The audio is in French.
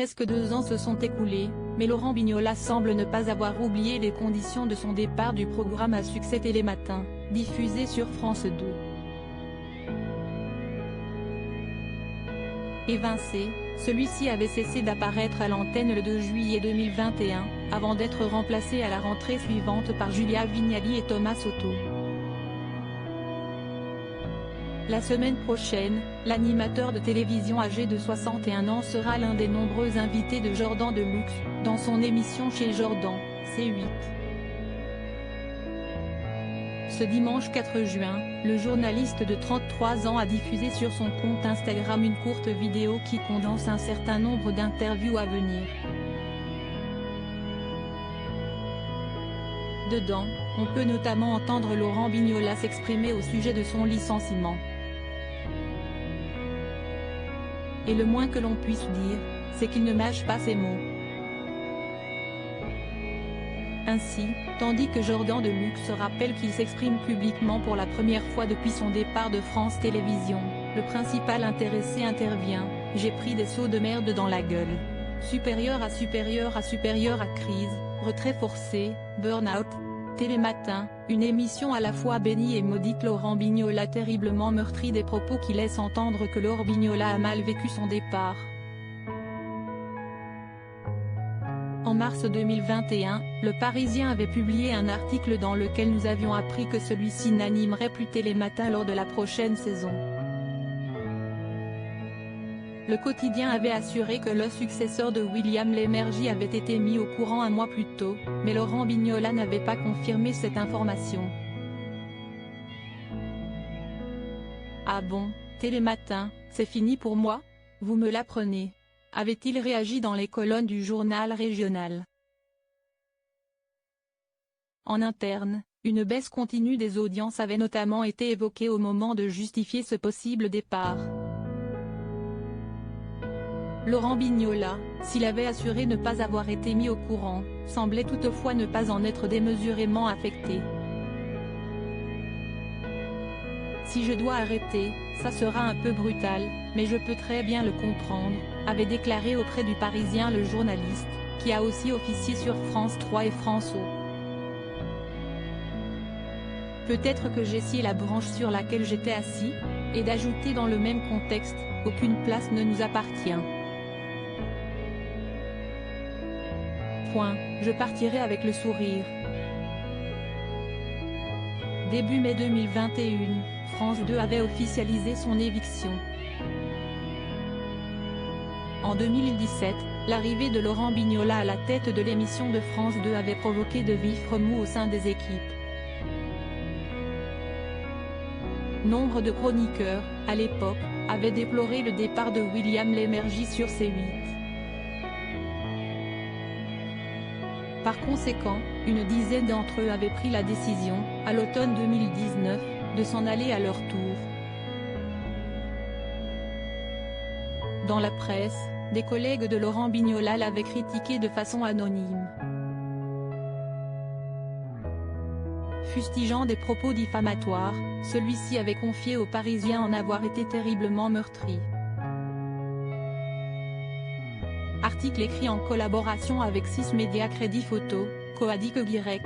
Presque 2 ans se sont écoulés, mais Laurent Bignola semble ne pas avoir oublié les conditions de son départ du programme à succès Télématin, diffusé sur France 2. Évincé, celui-ci avait cessé d'apparaître à l'antenne le 2 juillet 2021, avant d'être remplacé à la rentrée suivante par Julia Vignali et Thomas Soto. La semaine prochaine, l'animateur de télévision âgé de 61 ans sera l'un des nombreux invités de Jordan Deluxe, dans son émission Chez Jordan, C8. Ce dimanche 4 juin, le journaliste de 33 ans a diffusé sur son compte Instagram une courte vidéo qui condense un certain nombre d'interviews à venir. Dedans, on peut notamment entendre Laurent Bignola s'exprimer au sujet de son licenciement. Et le moins que l'on puisse dire, c'est qu'il ne mâche pas ses mots. Ainsi, tandis que Jordan Deluxe rappelle qu'il s'exprime publiquement pour la première fois depuis son départ de France Télévisions, le principal intéressé intervient: « J'ai pris des seaux de merde dans la gueule. Supérieur à supérieur à supérieur à crise, retrait forcé, burn-out. Télématin, une émission à la fois bénie et maudite. Laurent Bignola terriblement meurtri » des propos qui laissent entendre que Laurent Bignola a mal vécu son départ. En mars 2021, Le Parisien avait publié un article dans lequel nous avions appris que celui-ci n'animerait plus Télématin lors de la prochaine saison. Le quotidien avait assuré que le successeur de William Lémergie avait été mis au courant un mois plus tôt, mais Laurent Bignola n'avait pas confirmé cette information. Ah bon, Télématin, c'est fini pour moi? Vous me l'apprenez? Avait-il réagi dans les colonnes du journal régional. En interne, une baisse continue des audiences avait notamment été évoquée au moment de justifier ce possible départ. Laurent Bignola, s'il avait assuré ne pas avoir été mis au courant, semblait toutefois ne pas en être démesurément affecté. Si je dois arrêter, ça sera un peu brutal, mais je peux très bien le comprendre, avait déclaré auprès du Parisien le journaliste, qui a aussi officié sur France 3 et France O. Peut-être que j'ai scié la branche sur laquelle j'étais assis, et d'ajouter dans le même contexte, aucune place ne nous appartient. Je partirai avec le sourire. Début mai 2021, France 2 avait officialisé son éviction. En 2017, l'arrivée de Laurent Bignola à la tête de l'émission de France 2 avait provoqué de vifs remous au sein des équipes. Nombre de chroniqueurs, à l'époque, avaient déploré le départ de William Lémergie sur C8. Par conséquent, une dizaine d'entre eux avaient pris la décision, à l'automne 2019, de s'en aller à leur tour. Dans la presse, des collègues de Laurent Bignola l'avaient critiqué de façon anonyme, fustigeant des propos diffamatoires. Celui-ci avait confié aux Parisiens en avoir été terriblement meurtri. Article écrit en collaboration avec 6 médias Crédit Photo, Coadic Y.